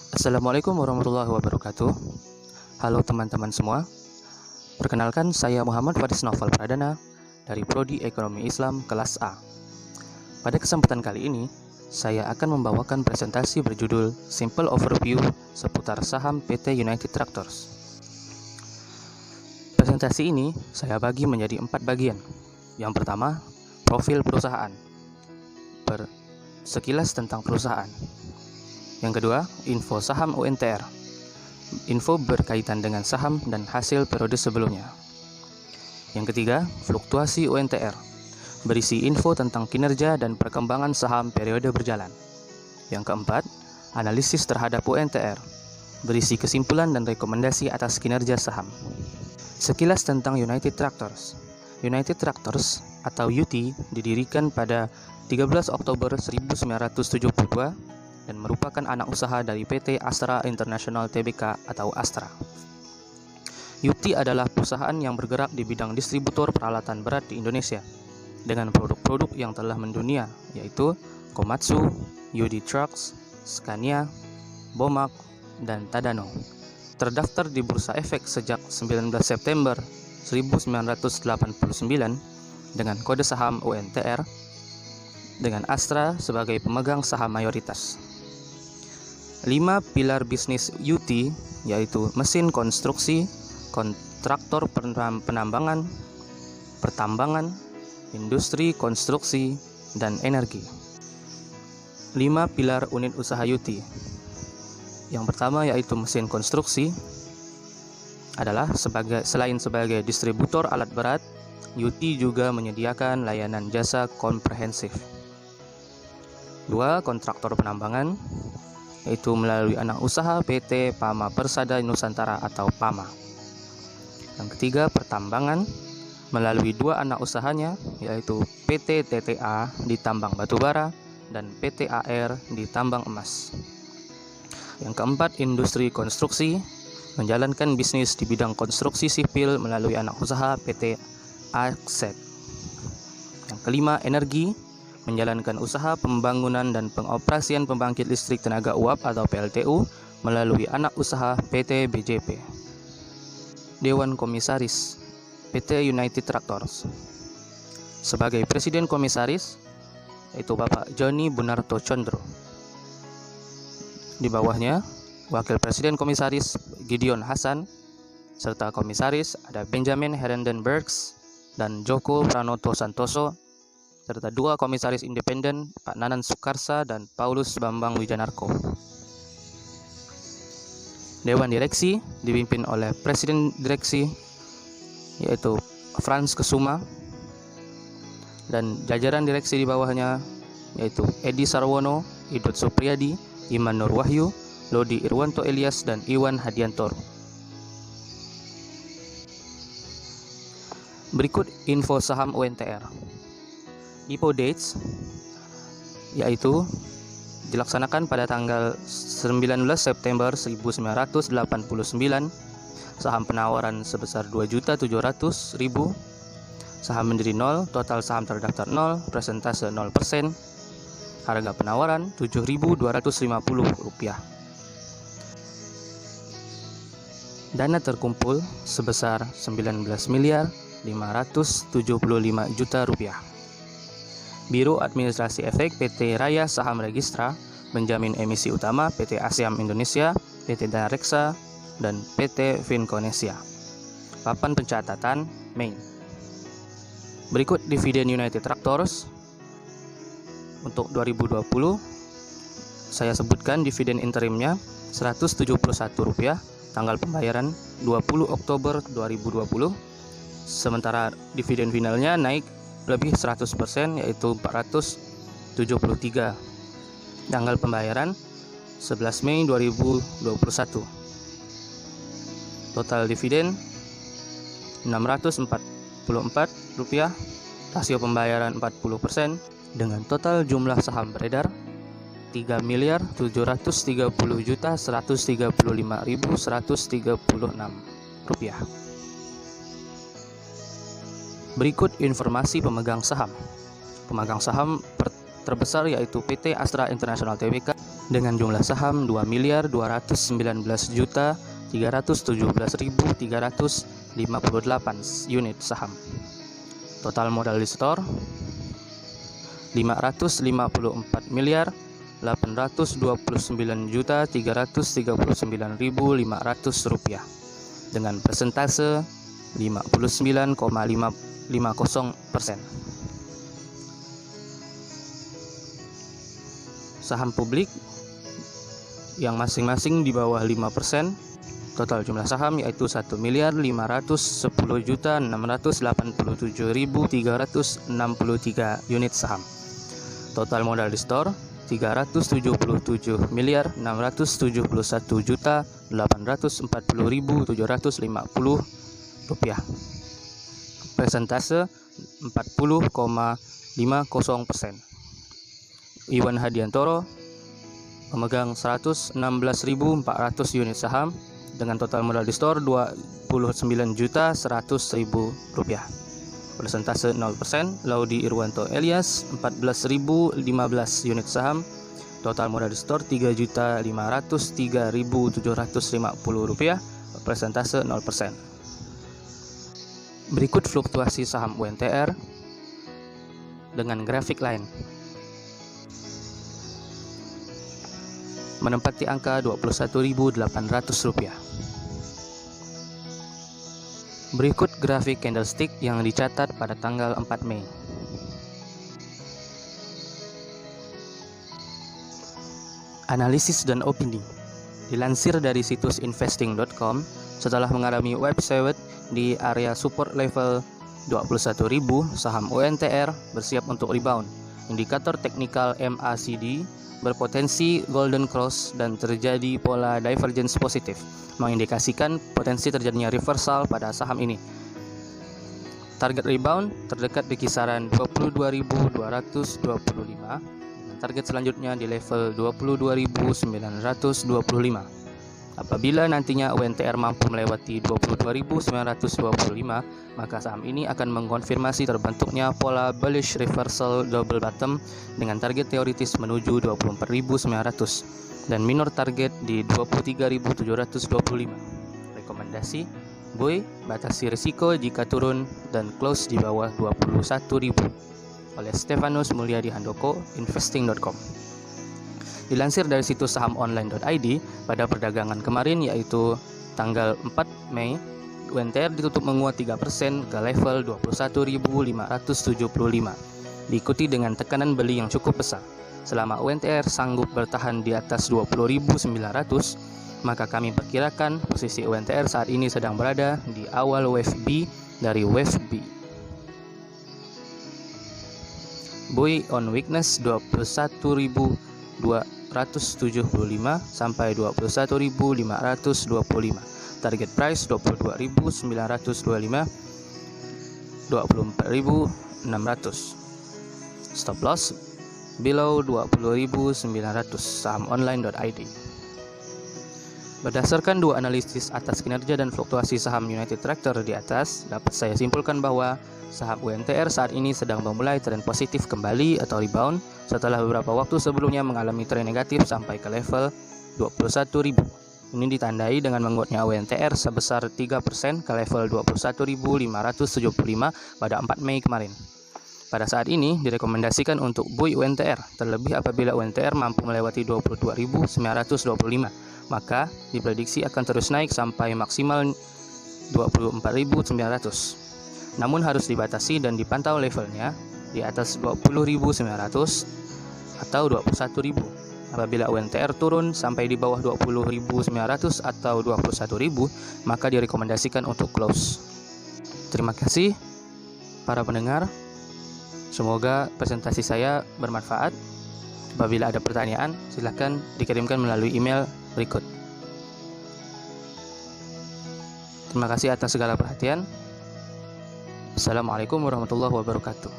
Assalamualaikum warahmatullahi wabarakatuh. Halo teman-teman semua. Perkenalkan, saya Muhammad Faris Novel Pradana dari Prodi Ekonomi Islam kelas A. Pada kesempatan kali ini, saya akan membawakan presentasi berjudul Simple Overview seputar saham PT United Tractors. Presentasi ini saya bagi menjadi 4 bagian. Yang pertama, profil perusahaan. Sekilas tentang perusahaan. Yang kedua, info saham UNTR. Info berkaitan dengan saham dan hasil periode sebelumnya. Yang ketiga, fluktuasi UNTR. Berisi info tentang kinerja dan perkembangan saham periode berjalan. Yang keempat, analisis terhadap UNTR. Berisi kesimpulan dan rekomendasi atas kinerja saham. Sekilas tentang United Tractors. United Tractors atau UT didirikan pada 13 Oktober 1972 dan merupakan anak usaha dari PT Astra International Tbk atau Astra. UT adalah perusahaan yang bergerak di bidang distributor peralatan berat di Indonesia dengan produk-produk yang telah mendunia, yaitu Komatsu, UD Trucks, Scania, Bomac, dan Tadano. Terdaftar di Bursa Efek sejak 19 September 1989 dengan kode saham UNTR dengan Astra sebagai pemegang saham mayoritas. 5 pilar bisnis UT yaitu mesin konstruksi, kontraktor penambangan, pertambangan, industri konstruksi, dan energi. 5 pilar unit usaha UT. Yang pertama yaitu mesin konstruksi adalah selain sebagai distributor alat berat, UT juga menyediakan layanan jasa komprehensif. 2. Kontraktor penambangan yaitu melalui anak usaha PT Pama Persada Nusantara atau PAMA. Yang ketiga, pertambangan melalui 2 anak usahanya yaitu PT TTA di tambang batubara dan PT AR di tambang emas. Yang keempat, industri konstruksi menjalankan bisnis di bidang konstruksi sipil melalui anak usaha PT Akset. Yang kelima, energi menjalankan usaha pembangunan dan pengoperasian pembangkit listrik tenaga uap atau PLTU melalui anak usaha PT BJP. Dewan Komisaris PT United Tractors. Sebagai Presiden Komisaris yaitu Bapak Joni Bunarto Condro. Di bawahnya Wakil Presiden Komisaris Gideon Hasan serta Komisaris ada Benjamin Herenden Bergs dan Joko Pranoto Santoso serta 2 komisaris independen, Pak Nanan Sukarsa dan Paulus Bambang Wijanarko. Dewan Direksi dipimpin oleh Presiden Direksi yaitu Frans Kesuma dan jajaran direksi di bawahnya yaitu Edi Sarwono, Idut Supriyadi, Iman Nur Wahyu, Lodi Irwanto Elias dan Iwan Hadiantoro. Berikut info saham UNTR. IPO dates yaitu dilaksanakan pada tanggal 19 September 1989, saham penawaran sebesar 2.700.000, saham menjadi 0, total saham terdaftar 0, persentase 0%, harga penawaran Rp7.250. Dana terkumpul sebesar Rp19.575.000.000. Biro Administrasi Efek PT Raya Saham Registra, Penjamin Emisi Utama PT Aseam Indonesia, PT Dana Reksa, dan PT Vinkonesia. Papan pencatatan Mei. Berikut dividen United Tractors untuk 2020. Saya sebutkan dividen interimnya Rp171, tanggal pembayaran 20 Oktober 2020. Sementara dividen finalnya naik lebih 100% yaitu 473. Tanggal pembayaran 11 Mei 2021. Total dividen Rp644, rasio pembayaran 40% dengan total jumlah saham beredar Rp3.730.135.136. Berikut informasi pemegang saham. Pemegang saham terbesar yaitu PT Astra International Tbk dengan jumlah saham 2.219.317.358 unit saham. Total modal di store 558.829.339.500 rupiah dengan persentase 59,50%. Saham publik yang masing-masing di bawah 5%. Total jumlah saham yaitu 1.510.687.363 unit saham. Total modal di store 377.841.840.750 rupiah. Persentase 40,50%. Iwan Hadiantoro memegang 116.400 unit saham dengan total modal di store 29.100.000 rupiah. Persentase 0%. Laudi Irwanto Elias 14.015 unit saham, total modal di store 3.503.750 rupiah, persentase 0%. Berikut fluktuasi saham UNTR dengan grafik lain. Menempati angka 21.800 rupiah. Berikut grafik candlestick yang dicatat pada tanggal 4 Mei. Analisis dan opini. Dilansir dari situs investing.com, setelah mengalami website di area support level 21.000, saham UNTR bersiap untuk rebound. Indikator teknikal MACD berpotensi golden cross dan terjadi pola divergence positif, mengindikasikan potensi terjadinya reversal pada saham ini. Target rebound terdekat di kisaran 22.225 dan target selanjutnya di level 22.925. Apabila nantinya UNTR mampu melewati 22.925, maka saham ini akan mengkonfirmasi terbentuknya pola bullish reversal double bottom dengan target teoritis menuju 24.900 dan minor target di 23.725. Rekomendasi: buy, batasi risiko jika turun dan close di bawah 21.000. Oleh Stefanus Mulyadi Handoko, investing.com. Dilansir dari situs sahamonline.id, pada perdagangan kemarin yaitu tanggal 4 Mei, UNTR ditutup menguat 3% ke level 21.575, diikuti dengan tekanan beli yang cukup besar. Selama UNTR sanggup bertahan di atas 20.900, maka kami perkirakan posisi UNTR saat ini sedang berada di awal wave B dari wave B. Buy on weakness 21.275 sampai 21.525. Target price 22.925, 24.600. Stop loss below 20.900. sahamonline.id. Berdasarkan dua analisis atas kinerja dan fluktuasi saham United Tractor di atas, dapat saya simpulkan bahwa saham UNTR saat ini sedang memulai tren positif kembali atau rebound setelah beberapa waktu sebelumnya mengalami tren negatif sampai ke level 21.000. Ini ditandai dengan menguatnya UNTR sebesar 3% ke level 21.575 pada 4 Mei kemarin. Pada saat ini direkomendasikan untuk buy UNTR, terlebih apabila UNTR mampu melewati 22.925. Maka diprediksi akan terus naik sampai maksimal 24.900. Namun harus dibatasi dan dipantau levelnya di atas 20.900 atau 21.000. Apabila UNTR turun sampai di bawah 20.900 atau 21.000, maka direkomendasikan untuk close. Terima kasih para pendengar. Semoga presentasi saya bermanfaat. Apabila ada pertanyaan, silakan dikirimkan melalui email berikut. Terima kasih atas segala perhatian. Assalamualaikum warahmatullahi wabarakatuh.